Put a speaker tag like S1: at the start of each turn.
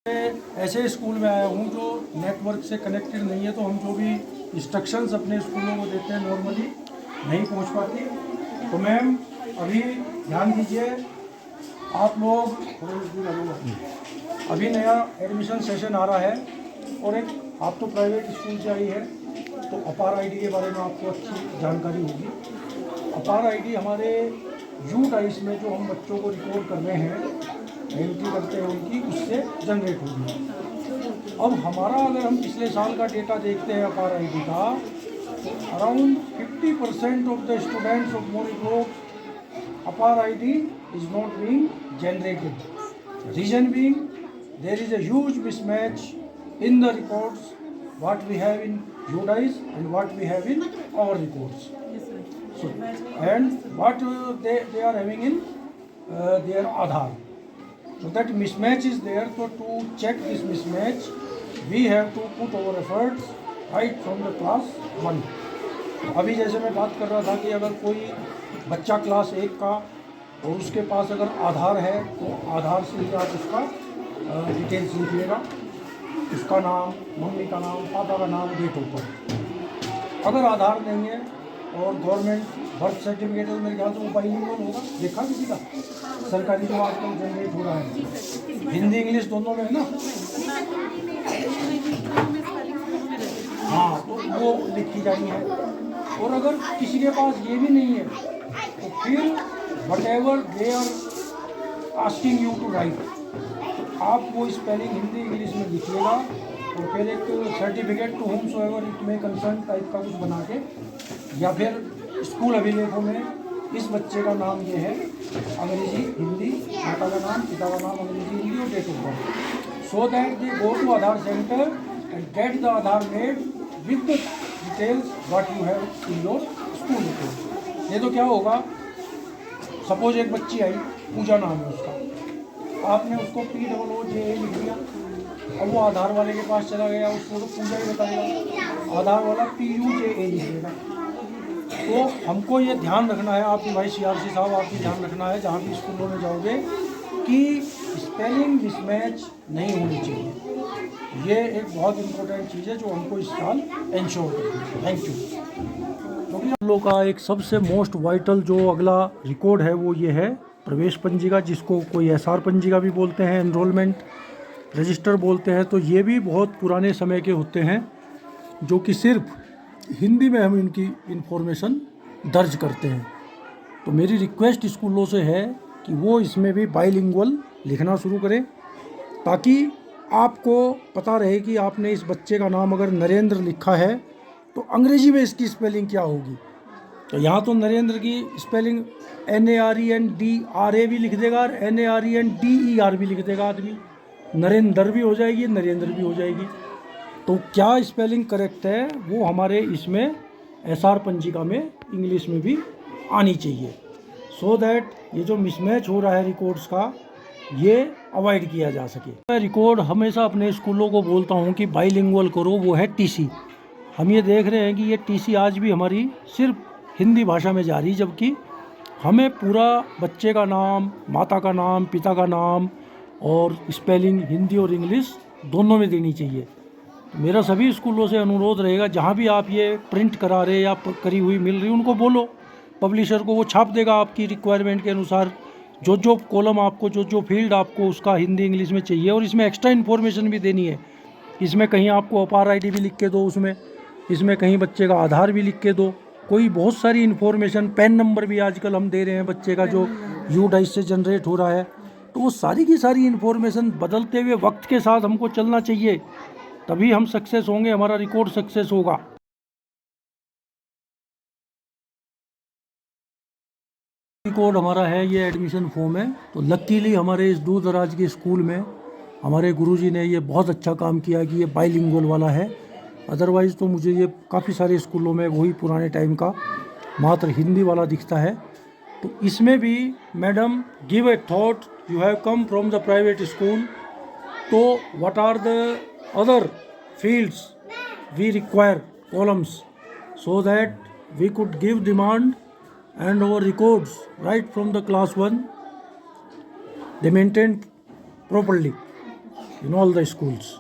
S1: ऐसे स्कूल में आया हूँ जो नेटवर्क से कनेक्टेड नहीं है, तो हम जो भी इंस्ट्रक्शंस अपने स्कूलों को देते हैं नॉर्मली नहीं पहुँच पाती। तो मैम अभी ध्यान दीजिए, आप लोग अभी नया एडमिशन सेशन आ रहा है और एक आप तो प्राइवेट स्कूल से आई है तो अपार आईडी के बारे में आपको अच्छी जानकारी होगी। अपार आईडी हमारे यू टाइस में जो हम बच्चों को रिकॉर्ड कर रहे हैं, एंट्री करते हैं उनकी, उससे जनरेट होगी। अब हमारा अगर हम पिछले साल का डेटा देखते हैं अपार आईडी का, तो around 50% of the students of मोरिग्लोब APAAR ID is not being generated. Reason being, there is a huge mismatch in the records what we have in UDIS and what we have in our records. So, and what they are having in their Aadhaar. So that mismatch is there. So to check this mismatch, we have to put our efforts right from the class 1. अभी जैसे मैं बात कर रहा था कि अगर कोई बच्चा क्लास 1 का और उसके पास अगर आधार है तो आधार से ही आप उसका डिटेल्स लिखिएगा, उसका नाम, मम्मी का नाम, पापा का नाम, डेट ऑफ बर्थ। अगर आधार नहीं है और गवर्नमेंट बर्थ सर्टिफिकेट है, मेरे ख्याल से वो बाइलिंगुअल होगा, देखा किसी का सरकारी जो आजकल जनरेट हो रहा है, हिंदी इंग्लिश दोनों में है ना। हाँ, तो वो लिखी जानी है। और अगर किसी के पास ये भी नहीं है तो फिर whatever they are asking you to write, तो आप वो स्पेलिंग हिंदी इंग्लिश में लिखिएगा और फिर एक certificate to whomsoever it may concern type का कुछ बना के, या फिर स्कूल अभिलेखों में इस बच्चे का नाम ये है, अंग्रेजी हिंदी, माता का नाम, पिता का नाम अंग्रेजी हिंदी और date of birth, so that they go to Aadhaar centre and get the Aadhaar made with the details what you have in your school report. ये तो क्या होगा, सपोज एक बच्ची आई, पूजा नाम है उसका, आपने उसको POOJA लिख दिया, अब वो आधार वाले के पास चला गया, उसको तो पूजा ही बताएगा, आधार वाला PUJA लिख देगा। तो हमको ये ध्यान रखना है, आपके भाई CRC साहब, आपकी ध्यान रखना है जहाँ भी स्कूलों में जाओगे कि स्पेलिंग मिसमैच नहीं होनी चाहिए। ये एक बहुत इम्पोर्टेंट चीज़ है जो हमको इस साल इंश्योर करनी है। Thank you. हम लोग का एक सबसे मोस्ट वाइटल जो अगला रिकॉर्ड है वो ये है प्रवेश पंजिका, जिसको कोई SR पंजिका भी बोलते हैं, एनरोलमेंट रजिस्टर बोलते हैं। तो ये भी बहुत पुराने समय के होते हैं जो कि सिर्फ हिंदी में हम इनकी इन्फॉर्मेशन दर्ज करते हैं। तो मेरी रिक्वेस्ट स्कूलों से है कि वो इसमें भी बाइलिंगुअल लिखना शुरू करें, ताकि आपको पता रहे कि आपने इस बच्चे का नाम अगर नरेंद्र लिखा है तो अंग्रेजी में इसकी स्पेलिंग क्या होगी। तो यहाँ तो नरेंद्र की स्पेलिंग NARENDRA भी लिख देगा और NARENDER भी लिख देगा आदमी, नरेंद्र भी हो जाएगी, नरेंद्र भी हो जाएगी। तो क्या स्पेलिंग करेक्ट है वो हमारे इसमें SR पंजिका में इंग्लिश में भी आनी चाहिए, सो दैट ये जो मिसमैच हो रहा है रिकॉर्ड्स का ये अवॉइड किया जा सके। मैं रिकॉर्ड हमेशा अपने स्कूलों को बोलता हूँ कि बाइलिंगुअल करो, वो है TC। हम ये देख रहे हैं कि ये TC आज भी हमारी सिर्फ हिंदी भाषा में जा रही, जबकि हमें पूरा बच्चे का नाम, माता का नाम, पिता का नाम और स्पेलिंग हिंदी और इंग्लिश दोनों में देनी चाहिए। तो मेरा सभी स्कूलों से अनुरोध रहेगा, जहाँ भी आप ये प्रिंट करा रहे या करी हुई मिल रही, उनको बोलो पब्लिशर को, वो छाप देगा आपकी रिक्वायरमेंट के अनुसार, जो कॉलम आपको, जो फील्ड आपको उसका हिंदी इंग्लिश में चाहिए। और इसमें एक्स्ट्रा इन्फॉर्मेशन भी देनी है, इसमें कहीं आपको अपार आईडी भी लिख के दो, उसमें इसमें कहीं बच्चे का आधार भी लिख के दो, कोई बहुत सारी इन्फॉर्मेशन, पैन नंबर भी आजकल हम दे रहे हैं बच्चे का जो UDIS से जनरेट हो रहा है। तो वो सारी की सारी इन्फॉर्मेशन बदलते हुए वक्त के साथ हमको चलना चाहिए, तभी हम सक्सेस होंगे, हमारा रिकॉर्ड सक्सेस होगा। रिकॉर्ड हमारा है ये एडमिशन फॉर्म है। तो लकीली हमारे इस दूर दराज के स्कूल में हमारे गुरुजी ने ये बहुत अच्छा काम किया कि ये बाइलिंगुअल वाला है। अदरवाइज़ तो मुझे ये काफ़ी सारे स्कूलों में वही पुराने टाइम का मात्र हिंदी वाला दिखता है। तो इसमें भी madam give a thought, you have come from the private school, तो what are the other fields we require columns, so that we could give demand and our records right from the class 1 they maintained properly. in all the schools.